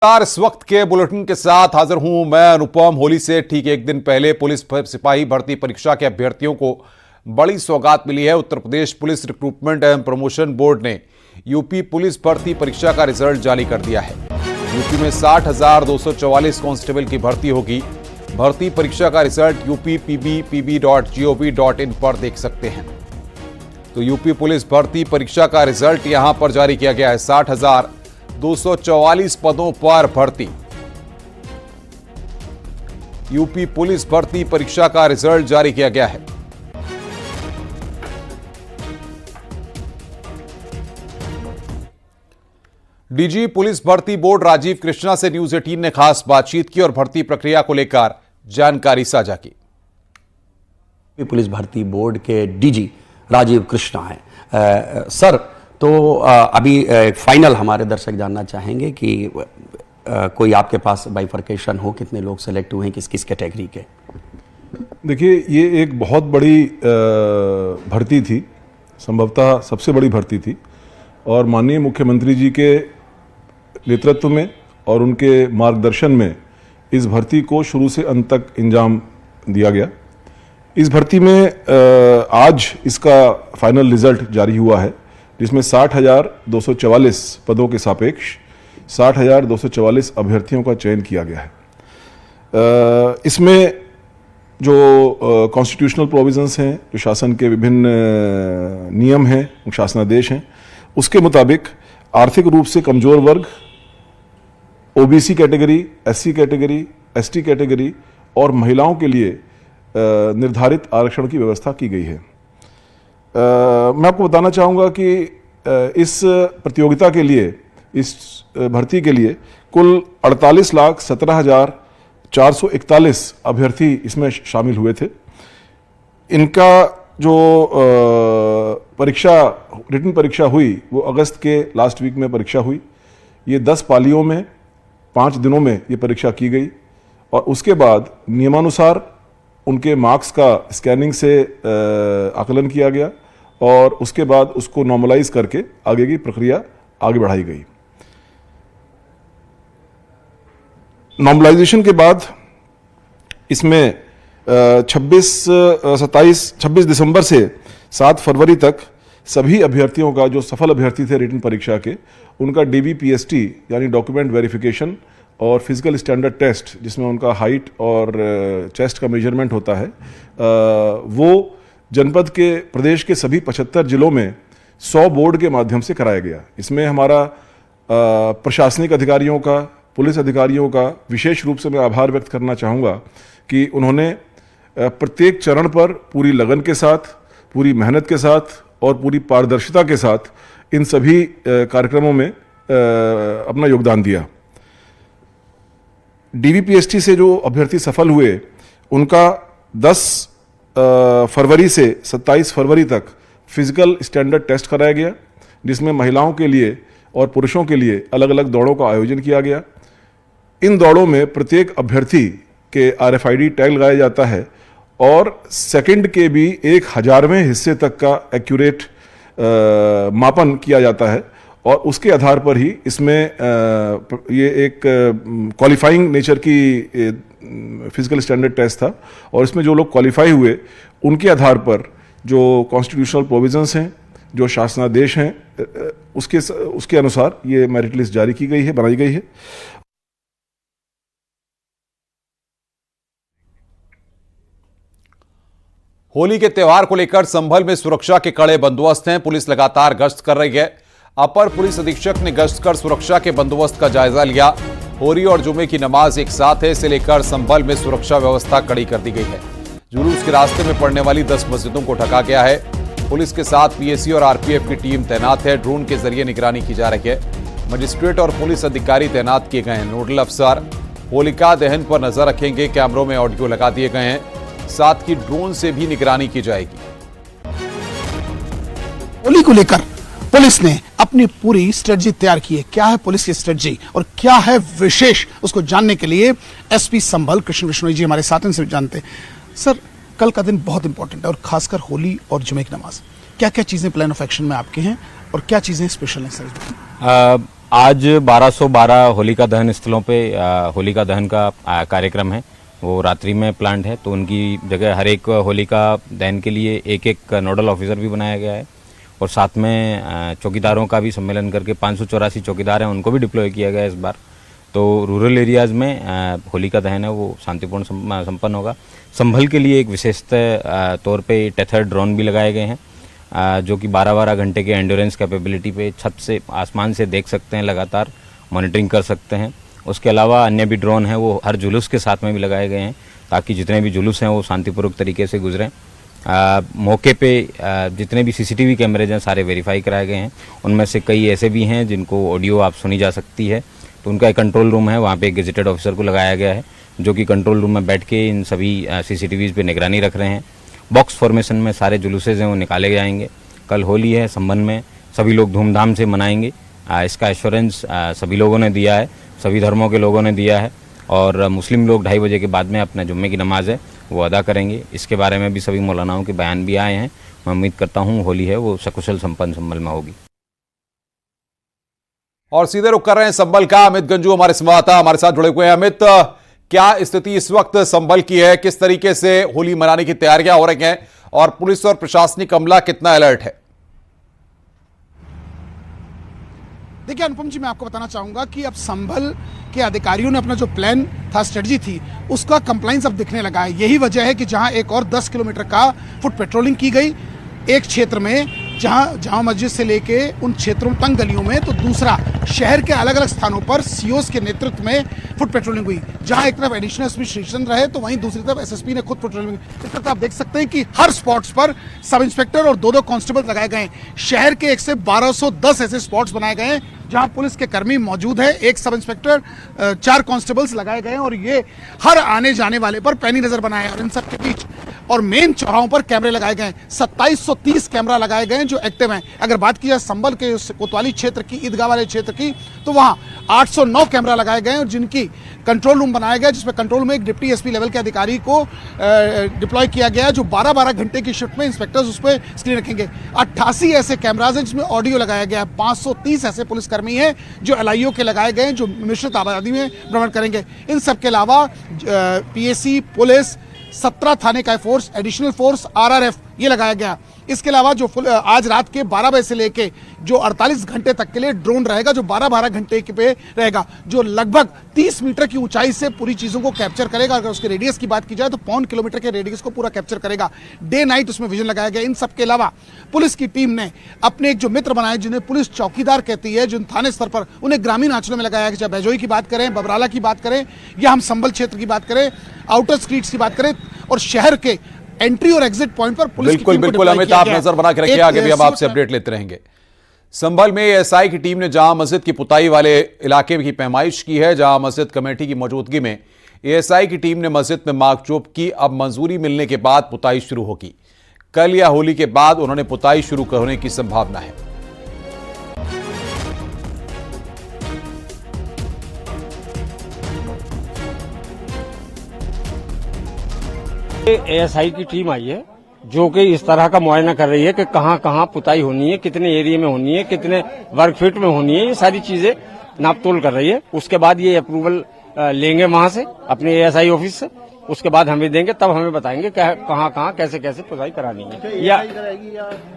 इस वक्त के बुलेटिन के साथ हाजिर हूं मैं अनुपम। होली से ठीक एक दिन पहले पुलिस सिपाही भर्ती परीक्षा के अभ्यर्थियों को बड़ी सौगात मिली है। उत्तर प्रदेश पुलिस रिक्रूटमेंट एवं प्रमोशन बोर्ड ने यूपी पुलिस भर्ती परीक्षा का रिजल्ट जारी कर दिया है। यूपी में 60,244 कांस्टेबल की भर्ती होगी। भर्ती परीक्षा का रिजल्ट uppb.gov.in पर देख सकते हैं। तो यूपी पुलिस भर्ती परीक्षा का रिजल्ट यहां पर जारी किया गया है। 60,244 पदों पर भर्ती। यूपी पुलिस भर्ती परीक्षा का रिजल्ट जारी किया गया है। डीजी पुलिस भर्ती बोर्ड राजीव कृष्णा से न्यूज 18 ने खास बातचीत की और भर्ती प्रक्रिया को लेकर जानकारी साझा की। पुलिस भर्ती बोर्ड के डीजी राजीव कृष्णा हैं। सर, तो अभी फाइनल हमारे दर्शक जानना चाहेंगे कि कोई आपके पास बाइफर्केशन हो, कितने लोग सेलेक्ट हुए हैं, किस किस कैटेगरी के? देखिए, ये एक बहुत बड़ी भर्ती थी, संभवतः सबसे बड़ी भर्ती थी और माननीय मुख्यमंत्री जी के नेतृत्व में और उनके मार्गदर्शन में इस भर्ती को शुरू से अंत तक इंजाम दिया गया। इस भर्ती में आज इसका फाइनल रिजल्ट जारी हुआ है, जिसमें 60,244 पदों के सापेक्ष 60,244 अभ्यर्थियों का चयन किया गया है। इसमें जो कॉन्स्टिट्यूशनल प्रोविजंस हैं, जो शासन के विभिन्न नियम हैं, शासनादेश हैं, उसके मुताबिक आर्थिक रूप से कमजोर वर्ग, OBC category, SC category, ST category और महिलाओं के लिए निर्धारित आरक्षण की व्यवस्था की गई है। मैं आपको बताना चाहूँगा कि इस प्रतियोगिता के लिए, इस भर्ती के लिए कुल 48,17,441 अभ्यर्थी इसमें शामिल हुए थे। इनका जो रिटन परीक्षा हुई वो अगस्त के लास्ट वीक में परीक्षा हुई। ये 10 पालियों में 5 दिनों में ये परीक्षा की गई और उसके बाद नियमानुसार उनके मार्क्स का स्कैनिंग से आकलन किया गया और उसके बाद उसको नॉर्मलाइज करके आगे की प्रक्रिया आगे बढ़ाई गई। नॉर्मलाइजेशन के बाद इसमें 26 दिसंबर से 7 फरवरी तक सभी अभ्यर्थियों का, जो सफल अभ्यर्थी थे रिटन परीक्षा के, उनका DBPST यानी डॉक्यूमेंट वेरिफिकेशन और फिजिकल स्टैंडर्ड टेस्ट, जिसमें उनका हाइट और चेस्ट का मेजरमेंट होता है, वो जनपद के, प्रदेश के सभी 75 जिलों में 100 बोर्ड के माध्यम से कराया गया। इसमें हमारा प्रशासनिक अधिकारियों का, पुलिस अधिकारियों का विशेष रूप से मैं आभार व्यक्त करना चाहूँगा कि उन्होंने प्रत्येक चरण पर पूरी लगन के साथ, पूरी मेहनत के साथ और पूरी पारदर्शिता के साथ इन सभी कार्यक्रमों में अपना योगदान दिया। DBPST से जो अभ्यर्थी सफल हुए, उनका 10 फरवरी से 27 फरवरी तक फिजिकल स्टैंडर्ड टेस्ट कराया गया, जिसमें महिलाओं के लिए और पुरुषों के लिए अलग अलग दौड़ों का आयोजन किया गया। इन दौड़ों में प्रत्येक अभ्यर्थी के RFID टैग लगाया जाता है और सेकंड के भी 1/1000वें हिस्से तक का एक्यूरेट मापन किया जाता है और उसके आधार पर ही इसमें ये एक क्वालिफाइंग नेचर की फिजिकल स्टैंडर्ड टेस्ट था और इसमें जो लोग क्वालिफाई हुए उनके आधार पर जो कॉन्स्टिट्यूशनल प्रोविजंस हैं, जो शासनादेश हैं, उसके अनुसार ये मेरिट लिस्ट जारी की गई है, बनाई गई है। होली के त्योहार को लेकर संभल में सुरक्षा के कड़े बंदोबस्त हैं। पुलिस लगातार गश्त कर रही है। अपर पुलिस अधीक्षक ने गश्त कर सुरक्षा के बंदोबस्त का जायजा लिया। होली और जुमे की नमाज एक साथ है, इसे लेकर संभल में सुरक्षा व्यवस्था कड़ी कर दी गई है। जुलूस के रास्ते में पड़ने वाली 10 मस्जिदों को ढका गया है। पुलिस के साथ PSC और RPF की टीम तैनात है। ड्रोन के जरिए निगरानी की जा रही है। मजिस्ट्रेट और पुलिस अधिकारी तैनात किए गए हैं। नोडल अफसर होलिका दहन पर नजर रखेंगे। कैमरों में ऑडियो लगा दिए गए हैं। साथ ही ड्रोन से भी निगरानी की जाएगी। होली को लेकर पुलिस ने अपनी पूरी स्ट्रेटजी तैयार की है। क्या है पुलिस की स्ट्रेटजी और क्या है विशेष, उसको जानने के लिए SP संभल कृष्ण बिश्नोई जी हमारे साथ हैं, से जानते हैं। सर, कल का दिन बहुत इंपॉर्टेंट है और खासकर होली और जुमे की नमाज, क्या क्या चीजें प्लान ऑफ एक्शन में आपके हैं और क्या चीजें स्पेशल हैं सर? आज 1212 होलिका दहन स्थलों पे होलिका दहन का कार्यक्रम है, वो रात्रि में प्लान्ड है। तो उनकी जगह हर एक होलिका दहन के लिए एक एक नोडल ऑफिसर भी बनाया गया है और साथ में चौकीदारों का भी सम्मेलन करके 584 चौकीदार हैं, उनको भी डिप्लॉय किया गया है इस बार। तो रूरल एरियाज़ में होलिका दहन है वो शांतिपूर्ण संपन्न होगा। संभल के लिए एक विशेषतः तौर पे टेथर ड्रोन भी लगाए गए हैं जो कि 12-12 घंटे के एंड्योरेंस कैपेबिलिटी पे छत से आसमान से देख सकते हैं, लगातार मॉनिटरिंग कर सकते हैं। उसके अलावा अन्य भी ड्रोन हैं वो हर जुलूस के साथ में भी लगाए गए हैं ताकि जितने भी जुलूस हैं वो शांतिपूर्वक तरीके से गुजरें। मौके पे जितने भी सीसीटीवी कैमरेज हैं सारे वेरीफाई कराए गए हैं। उनमें से कई ऐसे भी हैं जिनको ऑडियो आप सुनी जा सकती है, तो उनका एक कंट्रोल रूम है, वहाँ पे एक गेजेटेड ऑफिसर को लगाया गया है जो कि कंट्रोल रूम में बैठ के इन सभी सीसीटीवीज़ पे निगरानी रख रहे हैं। बॉक्स फॉर्मेशन में सारे जुलूसेज हैं वो निकाले जाएंगे। कल होली है, संबंध में सभी लोग धूमधाम से मनाएंगे। इसका एश्योरेंस सभी लोगों ने दिया है, सभी धर्मों के लोगों ने दिया है और मुस्लिम लोग 2:30 बजे के बाद में अपना जुम्मे की नमाज है वो अदा करेंगे। इसके बारे में भी सभी मौलानाओं के बयान भी आए हैं। मैं उम्मीद करता हूँ होली है वो सकुशल संपन्न संभल में होगी। और सीधे रुख कर रहे हैं संभल का। अमित गंजू हमारे संवाददाता हमारे साथ जुड़े हुए हैं। अमित, क्या स्थिति इस वक्त संभल की है, किस तरीके से होली मनाने की तैयारियां हो रही हैं और पुलिस और प्रशासनिक अमला कितना अलर्ट है? देखिए अनुपम जी, मैं आपको बताना चाहूंगा कि अब संभल के अधिकारियों ने अपना जो प्लान था, स्ट्रेटजी थी, उसका कंप्लाइंस अब दिखने लगा है। यही वजह है कि जहां एक और 10 किलोमीटर का फुट पेट्रोलिंग की गई एक क्षेत्र में, जहां जामा मस्जिद से लेके उन क्षेत्रों तंग गलियों में, तो दूसरा शहर के अलग अलग स्थानों पर सीओस के नेतृत्व में फुट पेट्रोलिंग हुई। जहां एक तरफ एडिशनल एसपी श्रीचंद्र रहे तो वहीं दूसरी तरफ एसएसपी ने खुद पेट्रोलिंग। इस तरह आप देख सकते हैं कि हर स्पॉट्स पर सब इंस्पेक्टर और 2-2 कांस्टेबल लगाए गए हैं। शहर के 1 से 1210 ऐसे स्पॉट्स बनाए गए हैं जहां पुलिस के कर्मी मौजूद है, 1 सब इंस्पेक्टर, 4 कांस्टेबल्स लगाए गए हैं और ये हर आने जाने वाले पर पैनी नजर बनाए हैं। और इन सब के बीच और मेन चौराहों पर कैमरे लगाए गए हैं। 2730 कैमरा लगाए गए हैं जो एक्टिव हैं। अगर बात की जाए संभल के कोतवाली क्षेत्र की, ईदगाह वाले क्षेत्र की, तो वहां 809 कैमरा लगाए गए हैं और जिनकी कंट्रोल रूम बनाया गया, जिसमें कंट्रोल रूम में एक डिप्टी एसपी लेवल के अधिकारी को डिप्लॉय किया गया है जो 12-12 घंटे की शिफ्ट में इंस्पेक्टर्स उस पर स्क्रीन रखेंगे। 88 ऐसे कैमराज हैं जिसमें ऑडियो लगाया गया है। 530 ऐसे पुलिसकर्मी हैं जो एलआईओ के लगाए गए हैं जो मिश्रित आबादी में भ्रमण करेंगे। इन सब के अलावा पीएसी, पुलिस, 17 थाने का फोर्स, एडिशनल फोर्स, आरआरएफ ये लगाया गया। इसके अलावा जो आज रात के 12 बजे से लेके जो 48 घंटे तक के लिए ड्रोन रहेगा जो 12-12 घंटे के पे रहेगा, जो लगभग 30 मीटर की ऊंचाई से पूरी चीजों को कैप्चर करेगा। अगर उसके रेडियस की बात की जाए तो 1.25 किलोमीटर के रेडियस को पूरा कैप्चर करेगा। डे नाइट उसमें विजन लगाया गया। इन सब के अलावा पुलिस की टीम ने अपने एक जो मित्र बनाए जिन्हें पुलिस चौकीदार कहती है, जिन थाने स्तर पर उन्हें ग्रामीण अंचलों में लगाया गया। चाहे भैजोई की बात करें, बबराला की बात करें या हम संभल क्षेत्र की बात करें, आउटर स्ट्रीट्स की बात करें और शहर के एंट्री और एग्जिट पॉइंट पर पुलिस बिल्कुल बिल्कुल अमित, आप नजर बना के रखिए, आगे भी हम आपसे अपडेट लेते रहेंगे। संभल में एएसआई की टीम ने जामा मस्जिद की पुताई वाले इलाके की पैमाइश की है। जामा मस्जिद कमेटी की मौजूदगी में एएसआई की टीम ने मस्जिद में मार्कचोप की। अब मंजूरी मिलने के बाद पुताई शुरू होगी। कल या होली के बाद उन्होंने पुताई शुरू होने की संभावना है। एएसआई की टीम आई है जो कि इस तरह का मुआयना कर रही है कि कहाँ कहाँ पुताई होनी है, कितने एरिया में होनी है, कितने वर्ग फीट में होनी है, ये सारी चीजें नापतोल कर रही है। उसके बाद ये अप्रूवल लेंगे वहां से अपने एएसआई ऑफिस से, उसके बाद हमें देंगे, तब हमें बताएंगे कहाँ कहाँ कैसे कैसे पुताई करानी है। या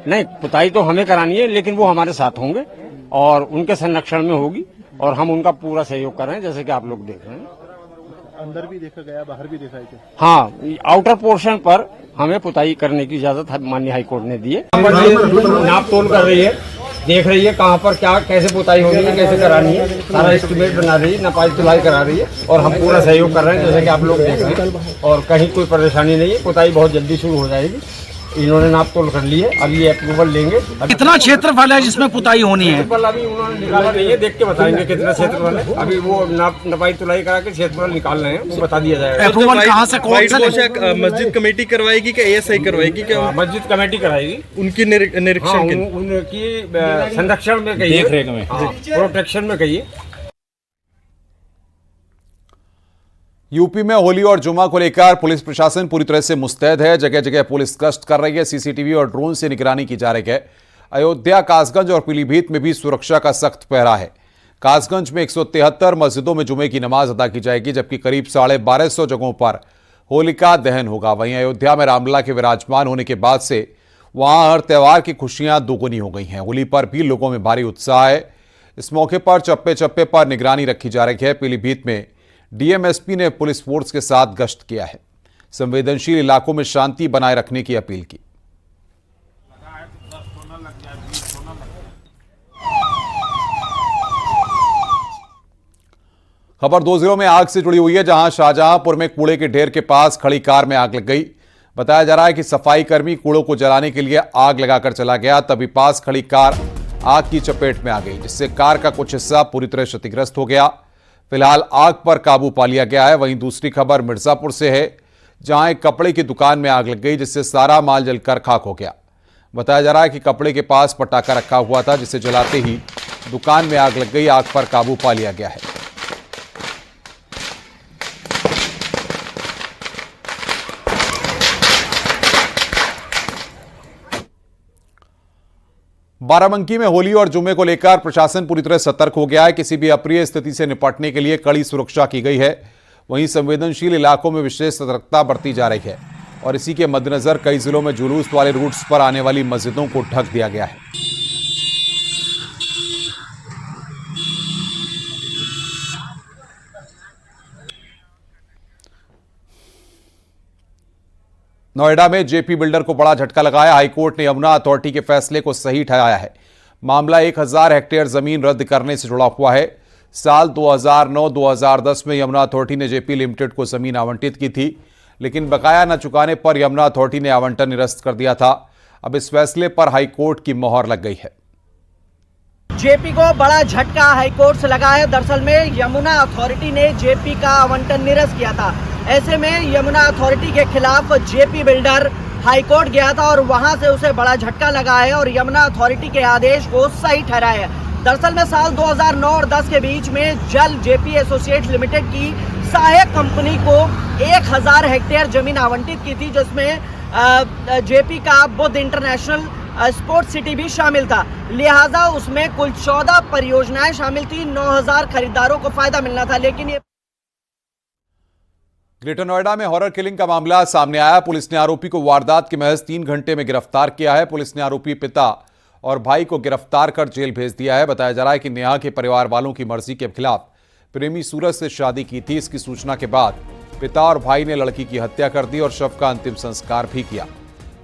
नहीं, पुताई तो हमें करानी है लेकिन वो हमारे साथ होंगे और उनके संरक्षण में होगी और हम उनका पूरा सहयोग कर रहे हैं, जैसे कि आप लोग देख रहे हैं। अंदर भी देखा गया, बाहर भी देखा गया। हाँ, आउटर पोर्शन पर हमें पुताई करने की इजाजत माननीय हाईकोर्ट ने दी है। नाप तोल कर रही है, देख रही है कहाँ पर क्या कैसे पुताई होनी है, कैसे करानी है, सारा एस्टिमेट बना रही है, नपाई तुलाई करा रही है और हम पूरा सहयोग कर रहे हैं, जैसे कि आप लोग देख रहे हैं। और कहीं कोई परेशानी नहीं है, पुताई बहुत जल्दी शुरू हो जाएगी। इन्होंने नाप तोल कर ली है, अभी ये अप्रूवल लेंगे। कितना क्षेत्रफल है जिसमें पुताई होनी है? क्षेत्रफल अभी उन्होंने निकाला नहीं है, देख के बताएंगे कितना क्षेत्रफल है। अभी वो नपाई तुलाई करा के क्षेत्रफल निकाल रहे हैं, वो बता दिया जाएगा। अप्रूवल कहाँ से, कौन सा? मस्जिद कमेटी करवाएगी कि एएसआई करवाएगी? क्या मस्जिद कमेटी कराएगी? उनकी निरीक्षण की, उनकी संरक्षण में कहिए, देख रेख में, प्रोटेक्शन में कहिए। यूपी में होली और जुमा को लेकर पुलिस प्रशासन पूरी तरह से मुस्तैद है। जगह जगह पुलिस गश्त कर रही है, सीसीटीवी और ड्रोन से निगरानी की जा रही है। अयोध्या, कासगंज और पीलीभीत में भी सुरक्षा का सख्त पहरा है। कासगंज में 173 मस्जिदों में जुमे की नमाज अदा की जाएगी, जबकि करीब 1250 जगहों पर होलिका दहन होगा। वहीं अयोध्या में रामलला के विराजमान होने के बाद से वहां हर त्योहार की खुशियां दोगुनी हो गई हैं। होली पर भी लोगों में भारी उत्साह है। इस मौके पर चप्पे चप्पे पर निगरानी रखी जा रही है। पीलीभीत में डीएमएसपी ने पुलिस फोर्स के साथ गश्त किया है, संवेदनशील इलाकों में शांति बनाए रखने की अपील की। खबर 2 जिलों में आग से जुड़ी हुई है, जहां शाहजहांपुर में कूड़े के ढेर के पास खड़ी कार में आग लग गई। बताया जा रहा है कि सफाई कर्मी कूड़ों को जलाने के लिए आग लगाकर चला गया, तभी पास खड़ी कार आग की चपेट में आ गई, जिससे कार का कुछ हिस्सा पूरी तरह क्षतिग्रस्त हो गया। फिलहाल आग पर काबू पा लिया गया है। वहीं दूसरी खबर मिर्जापुर से है, जहां एक कपड़े की दुकान में आग लग गई, जिससे सारा माल जलकर खाक हो गया। बताया जा रहा है कि कपड़े के पास पटाखा रखा हुआ था, जिसे जलाते ही दुकान में आग लग गई। आग पर काबू पा लिया गया है। बाराबंकी में होली और जुमे को लेकर प्रशासन पूरी तरह सतर्क हो गया है। किसी भी अप्रिय स्थिति से निपटने के लिए कड़ी सुरक्षा की गई है। वहीं संवेदनशील इलाकों में विशेष सतर्कता बरती जा रही है और इसी के मद्देनजर कई जिलों में जुलूस वाले रूट्स पर आने वाली मस्जिदों को ढक दिया गया है। नोएडा में जेपी बिल्डर को बड़ा झटका लगाया। हाईकोर्ट ने यमुना अथॉरिटी के फैसले को सही ठहराया है। मामला 1000 हेक्टेयर जमीन रद्द करने से जुड़ा हुआ है। साल 2009-2010 में यमुना अथॉरिटी ने जेपी लिमिटेड को जमीन आवंटित की थी, लेकिन बकाया न चुकाने पर यमुना अथॉरिटी ने आवंटन निरस्त कर दिया था। अब इस फैसले पर हाईकोर्ट की मोहर लग गई है। जेपी को बड़ा झटका हाईकोर्ट से लगा है। दरअसल में यमुना अथॉरिटी ने जेपी का आवंटन निरस्त किया था। ऐसे में यमुना अथॉरिटी के खिलाफ जेपी बिल्डर हाईकोर्ट गया था और वहां से उसे बड़ा झटका लगा है और यमुना अथॉरिटी के आदेश को सही ठहराया है। दरअसल में साल 2009 और 10 के बीच में जल जेपी एसोसिएट्स लिमिटेड की सहायक कंपनी को 1000 हेक्टेयर जमीन आवंटित की थी, जिसमें जेपी का बुद्ध इंटरनेशनल स्पोर्ट्स सिटी भी शामिल था। लिहाजा उसमें कुल 14 परियोजनाएं शामिल थी। 9000 खरीदारों को फायदा मिलना था, लेकिन ये ग्रेटर नोएडा में हॉरर किलिंग का मामला सामने आया। पुलिस ने आरोपी को वारदात के महज 3 घंटे में गिरफ्तार किया है। पुलिस ने आरोपी पिता और भाई को गिरफ्तार कर जेल भेज दिया है। बताया जा रहा है कि नेहा के परिवार वालों की मर्जी के खिलाफ प्रेमी सूरज से शादी की थी। इसकी सूचना के बाद पिता और भाई ने लड़की की हत्या कर दी और शव का अंतिम संस्कार भी किया।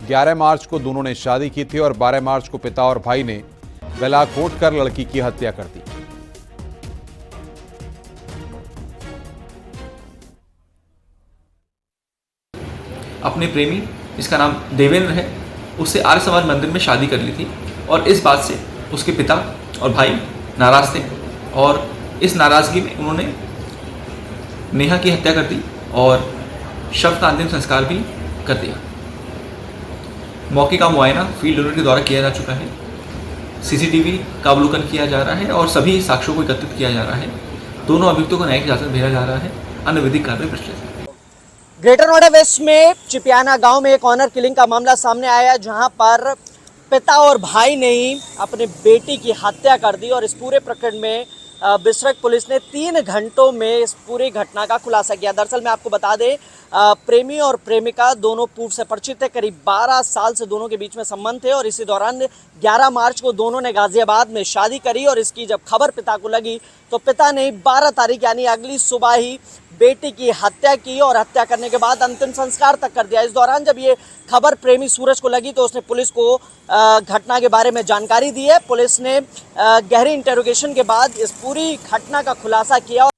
11 मार्च को दोनों ने शादी की थी और 12 मार्च को पिता और भाई ने गला घोंटकर लड़की की हत्या कर दी। अपने प्रेमी, जिसका नाम देवेंद्र है, उससे आर्य समाज मंदिर में शादी कर ली थी और इस बात से उसके पिता और भाई नाराज थे और इस नाराजगी में उन्होंने नेहा की हत्या कर दी और शव का अंतिम संस्कार भी कर दिया। मौके का मुआयना फील्ड यूनिट के द्वारा किया जा चुका है। सीसीटीवी का अवलोकन किया जा रहा है और सभी साक्ष्यों को एकत्रित किया जा रहा है। दोनों अभियुक्तों को न्यायिक हिरासत में भेजा जा रहा है। अन्य विधिक कार्रवाई प्रचलित है। ग्रेटर नोएडा वेस्ट में चिपियाना गांव में एक ऑनर किलिंग का मामला सामने आया, जहां पर पिता और भाई ने ही अपने बेटी की हत्या कर दी और इस पूरे प्रकरण में बिसरक पुलिस ने 3 घंटों में इस पूरी घटना का खुलासा किया। दरअसल मैं आपको बता दें, प्रेमी और प्रेमिका दोनों पूर्व से परिचित थे। करीब 12 साल से दोनों के बीच में संबंध थे और इसी दौरान 11 मार्च को दोनों ने गाजियाबाद में शादी करी और इसकी जब खबर पिता को लगी तो पिता ने 12 तारीख यानी अगली सुबह ही बेटी की हत्या की और हत्या करने के बाद अंतिम संस्कार तक कर दिया। इस दौरान जब ये खबर प्रेमी सूरज को लगी तो उसने पुलिस को घटना के बारे में जानकारी दी है। पुलिस ने गहरी इंटेरोगेशन के बाद इस पूरी घटना का खुलासा किया।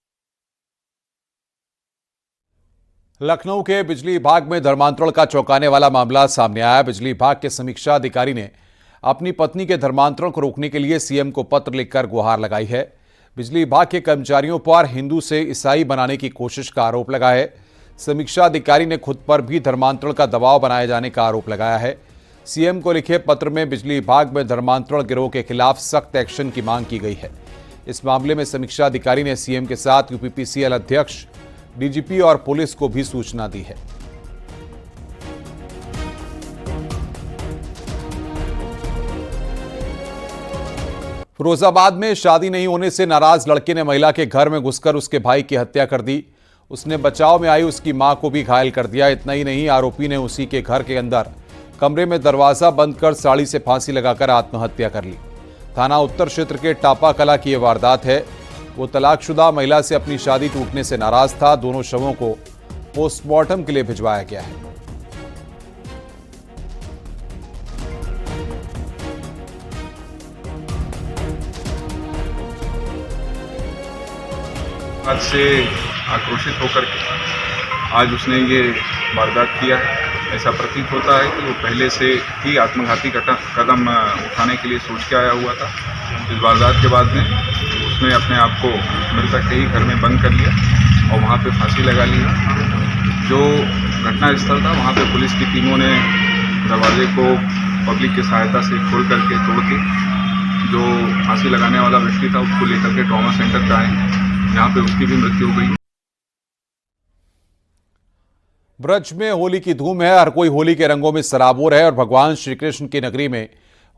लखनऊ के बिजली विभाग में धर्मांतरण का चौंकाने वाला मामला सामने आया। बिजली विभाग के समीक्षा अधिकारी ने अपनी पत्नी के धर्मांतरण को रोकने के लिए सीएम को पत्र लिखकर गुहार लगाई है। बिजली विभाग के कर्मचारियों पर हिंदू से ईसाई बनाने की कोशिश का आरोप लगा है। समीक्षा अधिकारी ने खुद पर भी धर्मांतरण का दबाव बनाए जाने का आरोप लगाया है। सीएम को लिखे पत्र में बिजली विभाग में धर्मांतरण गिरोह के खिलाफ सख्त एक्शन की मांग की गई है। इस मामले में समीक्षा अधिकारी ने सीएम के साथ यूपीपीसीएल अध्यक्ष, डीजीपी और पुलिस को भी सूचना दी है। फिरोजाबाद में शादी नहीं होने से नाराज लड़के ने महिला के घर में घुसकर उसके भाई की हत्या कर दी। उसने बचाव में आई उसकी मां को भी घायल कर दिया। इतना ही नहीं, आरोपी ने उसी के घर के अंदर कमरे में दरवाजा बंद कर साड़ी से फांसी लगाकर आत्महत्या कर ली। थाना उत्तर क्षेत्र के टापा कला की यह वारदात है। वो तलाकशुदा महिला से अपनी शादी टूटने से नाराज था। दोनों शवों को पोस्टमार्टम के लिए भिजवाया गया है। आज से आक्रोशित होकर आज उसने ये वारदात किया है। ऐसा प्रतीत होता है कि वो पहले से ही आत्मघाती कदम उठाने के लिए सोच के आया हुआ था। इस वारदात के बाद में उसने अपने आप को मृतक के ही घर में बंद कर लिया और वहाँ पे फांसी लगा ली। जो घटना स्थल था वहाँ पे पुलिस की टीमों ने दरवाजे को पब्लिक की सहायता से खोल करके तोड़ के जो फांसी लगाने वाला व्यक्ति था उसको लेकर के ट्रॉमा सेंटर पे आए, जहाँ पे उसकी भी मृत्यु हो गई। ब्रज में होली की धूम है। हर कोई होली के रंगों में सराबोर है और भगवान श्री कृष्ण की नगरी में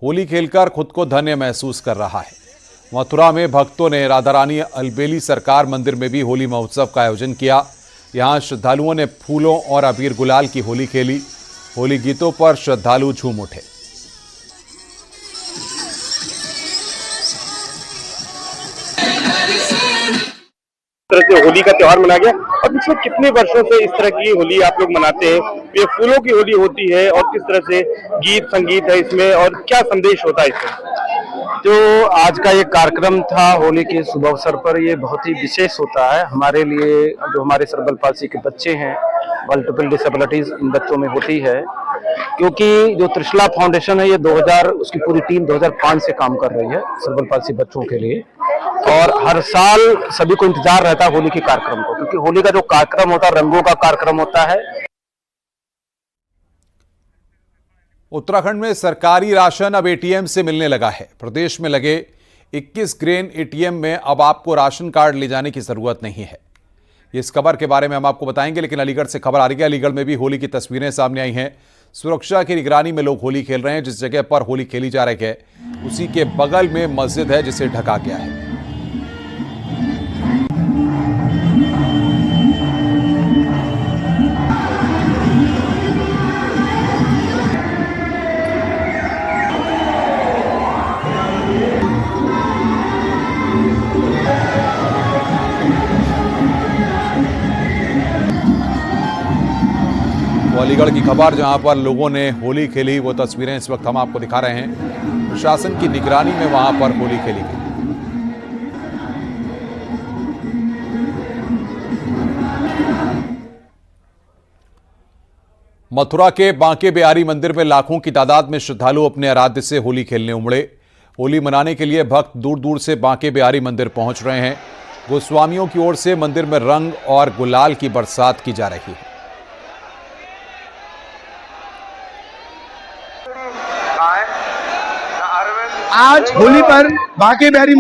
होली खेलकर खुद को धन्य महसूस कर रहा है। मथुरा में भक्तों ने राधा रानी अलबेली सरकार मंदिर में भी होली महोत्सव का आयोजन किया। यहां श्रद्धालुओं ने फूलों और अबीर गुलाल की होली खेली। होली गीतों पर श्रद्धालु झूम उठे। से होली का त्योहार मनाया गया और पिछले कितने वर्षों से इस तरह की होली आप लोग मनाते हैं? ये फूलों की होली होती है और किस तरह से गीत संगीत है इसमें और क्या संदेश होता है इसमें? जो आज का ये कार्यक्रम था होली के शुभ अवसर पर, ये बहुत ही विशेष होता है हमारे लिए। जो हमारे सेरेब्रल पाल्सी के बच्चे हैं, मल्टीपल डिसेबिलिटीज इन बच्चों में होती है, क्योंकि जो त्रिशला फाउंडेशन है ये 2000 उसकी पूरी टीम 2005 से काम कर रही है सेरेब्रल पाल्सी बच्चों के लिए। और हर साल सभी को इंतजार रहता है होली के कार्यक्रम को, क्योंकि होली का जो कार्यक्रम होता है रंगों का कार्यक्रम होता है। उत्तराखंड में सरकारी राशन अब एटीएम से मिलने लगा है। प्रदेश में लगे 21 ग्रेन एटीएम में अब आपको राशन कार्ड ले जाने की जरूरत नहीं है। इस खबर के बारे में हम आपको बताएंगे, लेकिन अलीगढ़ से खबर आ रही है। अलीगढ़ में भी होली की तस्वीरें सामने आई हैं। सुरक्षा की निगरानी में लोग होली खेल रहे हैं। जिस जगह पर होली खेली जा रही है उसी के बगल में मस्जिद है जिसे ढका गया है। तो अलीगढ़ की खबर जहां पर लोगों ने होली खेली, वो तस्वीरें इस वक्त हम आपको दिखा रहे हैं। प्रशासन की निगरानी में वहां पर होली खेली गई। मथुरा के बांके बिहारी मंदिर में लाखों की तादाद में श्रद्धालु अपने आराध्य से होली खेलने उमड़े। होली मनाने के लिए भक्त दूर दूर से बांके बिहारी मंदिर पहुंच रहे हैं। गोस्वामियों की ओर से मंदिर में रंग और गुलाल की बरसात की जा रही है। आज होली पर बांके बिहारी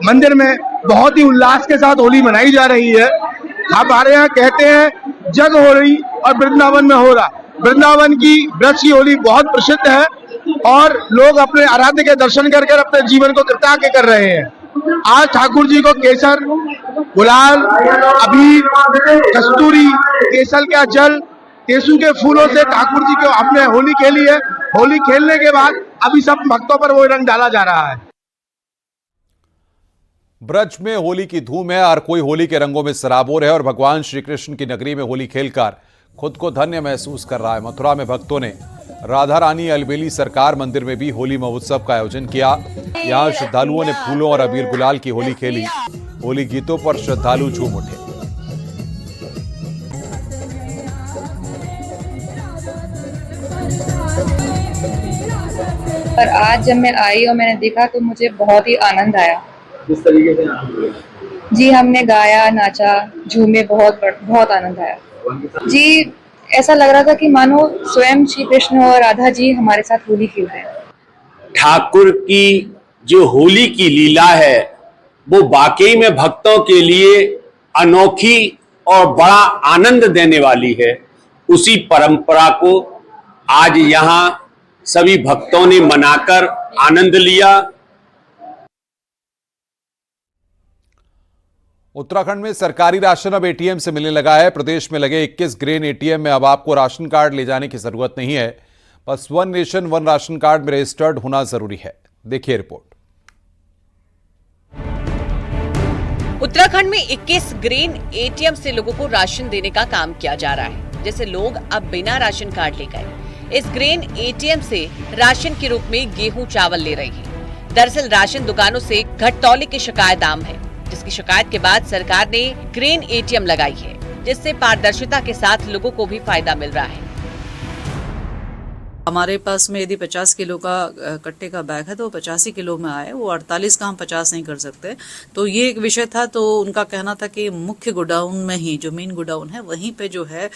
मंदिर में बहुत ही उल्लास के साथ होली मनाई जा रही है। हमारे यहाँ कहते हैं जग हो रही और वृंदावन में हो रहा। वृंदावन की ब्रज की होली बहुत प्रसिद्ध है और लोग अपने आराध्य के दर्शन कर अपने जीवन को कृतज्ञ कर रहे हैं। आज ठाकुर जी को केसर, गुलाल, अबीर, कस्तूरी, केसर का जल, केसू के फूलों से ठाकुर जी को हमने होली खेली है। होली खेलने के बाद अभी सब भक्तों पर वो रंग डाला जा रहा है। ब्रज में होली की धूम है। हर कोई होली के रंगों में सराबोर है और भगवान श्री कृष्ण की नगरी में होली खेलकर खुद को धन्य महसूस कर रहा है। मथुरा में भक्तों ने राधा रानी अलबेली सरकार मंदिर में भी होली महोत्सव का आयोजन किया। यहां श्रद्धालुओं ने फूलों और अबीर गुलाल की होली खेली। होली गीतों पर श्रद्धालु झूम उठे। पर आज जब मैं आई और मैंने देखा तो मुझे बहुत ही आनंद आया। किस तरीके से? जी हमने गाया, नाचा, झूमे, बहुत आनंद आया। जी ऐसा लग रहा था कि मानो स्वयं श्री कृष्ण और राधा जी हमारे साथ होली खेल रहे हैं। ठाकुर की जो होली की लीला है वो वाकई में भक्तों के लिए अनोखी और बड़ा आनंद देने वाली है। उसी परंपरा को आज यहाँ सभी भक्तों ने मनाकर आनंद लिया। उत्तराखंड में सरकारी राशन अब एटीएम से मिलने लगा है। प्रदेश में लगे 21 ग्रेन एटीएम में अब आपको राशन कार्ड ले जाने की जरूरत नहीं है, बस one nation one ration card में रजिस्टर्ड होना जरूरी है। देखिए रिपोर्ट। उत्तराखंड में 21 ग्रेन एटीएम से लोगों को राशन देने का काम किया जा रहा है। जैसे लोग अब बिना राशन कार्ड ले गए इस ग्रेन एटीएम से राशन के रूप में गेहूं चावल ले रहे हैं। दरअसल राशन दुकानों से घटतौली की शिकायत आम है, जिसकी शिकायत के बाद सरकार ने ग्रेन एटीएम लगाई है, जिससे पारदर्शिता के साथ लोगों को भी फायदा मिल रहा है। हमारे पास में यदि 50 किलो का कट्टे का बैग है तो 85 किलो में आए, वो 48 का हम 50 नहीं कर सकते। तो ये एक विषय था। तो उनका कहना था कि मुख्य गोडाउन में ही, जो मेन गोडाउन है वहीं पे जो है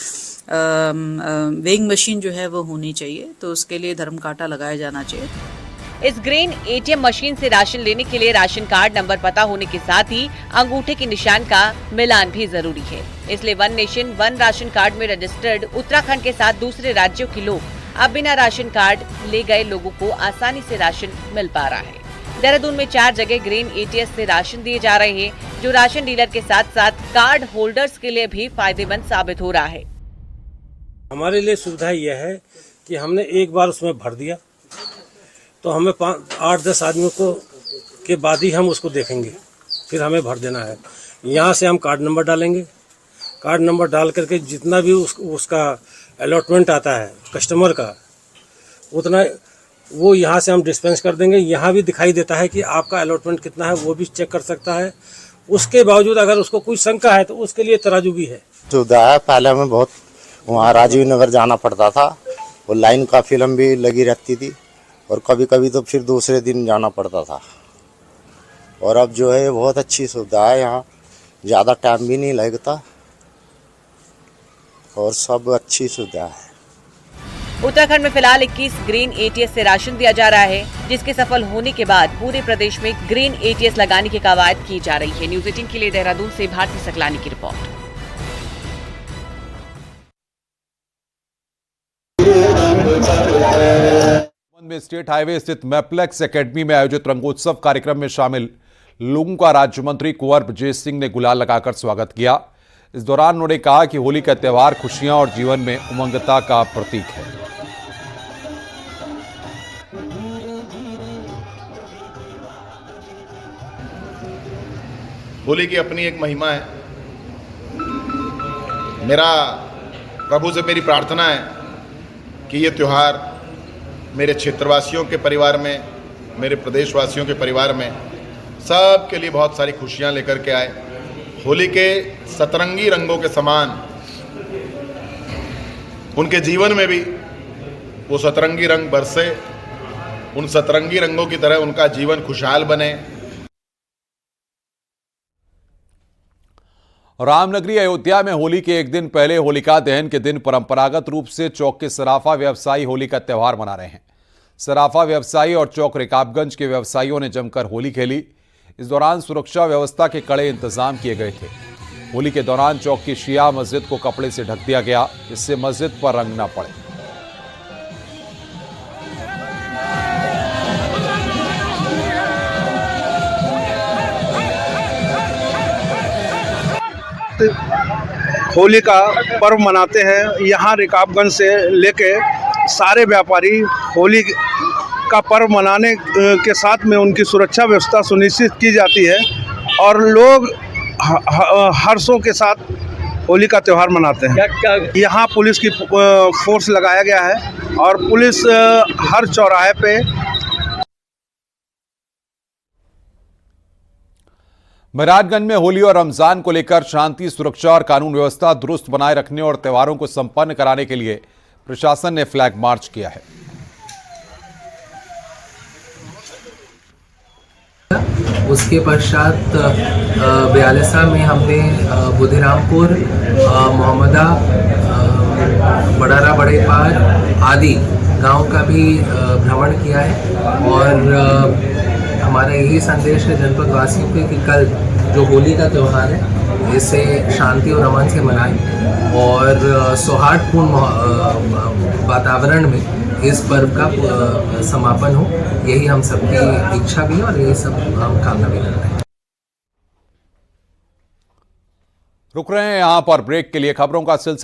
वेइंग मशीन जो है वो होनी चाहिए, तो उसके लिए धर्म कांटा लगाया जाना चाहिए। इस ग्रेन एटीएम मशीन से राशन लेने के लिए राशन कार्ड नंबर पता होने के साथ ही अंगूठे के निशान का मिलान भी जरूरी है। इसलिए one nation one ration card में रजिस्टर्ड उत्तराखंड के साथ दूसरे राज्यों के लोग अब बिना राशन कार्ड ले गए लोगों को आसानी से राशन मिल पा रहा है। देहरादून में 4 जगह ग्रेन एटीएम से राशन दिए जा रहे हैं, जो राशन डीलर के साथ साथ कार्ड होल्डर्स के लिए भी फायदेमंद साबित हो रहा है। हमारे लिए सुविधा यह है कि हमने एक बार उसमें भर दिया तो हमें 8-10 आदमियों को के बाद ही हम उसको देखेंगे, फिर हमें भर देना है। यहाँ से हम कार्ड नंबर डालेंगे, कार्ड नंबर डाल करके जितना भी उसका अलॉटमेंट आता है कस्टमर का, उतना वो यहाँ से हम डिस्पेंस कर देंगे। यहाँ भी दिखाई देता है कि आपका अलॉटमेंट कितना है, वो भी चेक कर सकता है। उसके बावजूद अगर उसको कोई शंका है तो उसके लिए तराजू भी है। सुविधा है। पहले हमें बहुत वहाँ राजीव नगर जाना पड़ता था, वो लाइन काफ़ी लंबी लगी रहती थी और कभी कभी तो फिर दूसरे दिन जाना पड़ता था। और अब जो है बहुत अच्छी सुविधा है, यहाँ ज़्यादा टाइम भी नहीं लगता और सब अच्छी सुविधा है। उत्तराखंड में फिलहाल 21 ग्रेन एटीएस से राशन दिया जा रहा है, जिसके सफल होने के बाद पूरे प्रदेश में ग्रेन एटीएस लगाने की कवायद की जा रही है। न्यूज़ 18 के लिए देहरादून से भारती सकलानी की रिपोर्ट। में स्टेट हाईवे स्थित मैप्लेक्स एकेडमी में आयोजित रंगोत्सव कार्यक्रम में शामिल लोगों का राज्य मंत्री कुंवर ब्रजेश सिंह ने गुलाल लगाकर स्वागत किया। इस दौरान उन्होंने कहा कि होली का त्यौहार खुशियां और जीवन में उमंगता का प्रतीक है। होली की अपनी एक महिमा है। मेरा प्रभु से मेरी प्रार्थना है कि ये त्यौहार मेरे क्षेत्रवासियों के परिवार में, मेरे प्रदेशवासियों के परिवार में, सब के लिए बहुत सारी खुशियां लेकर के आए। होली के सतरंगी रंगों के समान उनके जीवन में भी वो सतरंगी रंग बरसे, उन सतरंगी रंगों की तरह उनका जीवन खुशहाल बने। रामनगरी अयोध्या में होली के एक दिन पहले होलिका दहन के दिन परंपरागत रूप से चौक के सराफा व्यवसायी होली का त्यौहार मना रहे हैं। सराफा व्यवसायी और चौक रिकाबगंज के व्यवसायियों ने जमकर होली खेली। इस दौरान सुरक्षा व्यवस्था के कड़े इंतजाम किए गए थे। होली के दौरान चौक की शिया मस्जिद को कपड़े से ढक दिया गया, इससे मस्जिद पर रंग न पड़े। होली का पर्व मनाते हैं। यहाँ रिकाबगंज से लेके सारे व्यापारी होली का पर्व मनाने के साथ में उनकी सुरक्षा व्यवस्था सुनिश्चित की जाती है और लोग हर्षों के साथ होली का त्यौहार मनाते हैं। यहाँ पुलिस की फोर्स लगाया गया है और पुलिस हर चौराहे पे। महराजगंज में होली और रमजान को लेकर शांति, सुरक्षा और कानून व्यवस्था दुरुस्त बनाए रखने और त्योहारों को संपन्न कराने के लिए प्रशासन ने फ्लैग मार्च किया है। उसके पश्चात बयालिसा में हमने बुधिरामपुर, मोहम्मदा, बड़ारा बड़े पार आदि गांव का भी भ्रमण किया है और हमारा यही संदेश है जनपद वासियों के कि कल जो होली का त्यौहार है इसे शांति और अमन से मनाएं और सौहार्दपूर्ण वातावरण में इस पर्व का समापन हो, यही हम सबकी इच्छा भी है और यही सब हम कामना भी करते हैं। रुक रहे हैं यहां पर ब्रेक के लिए। खबरों का सिलसिला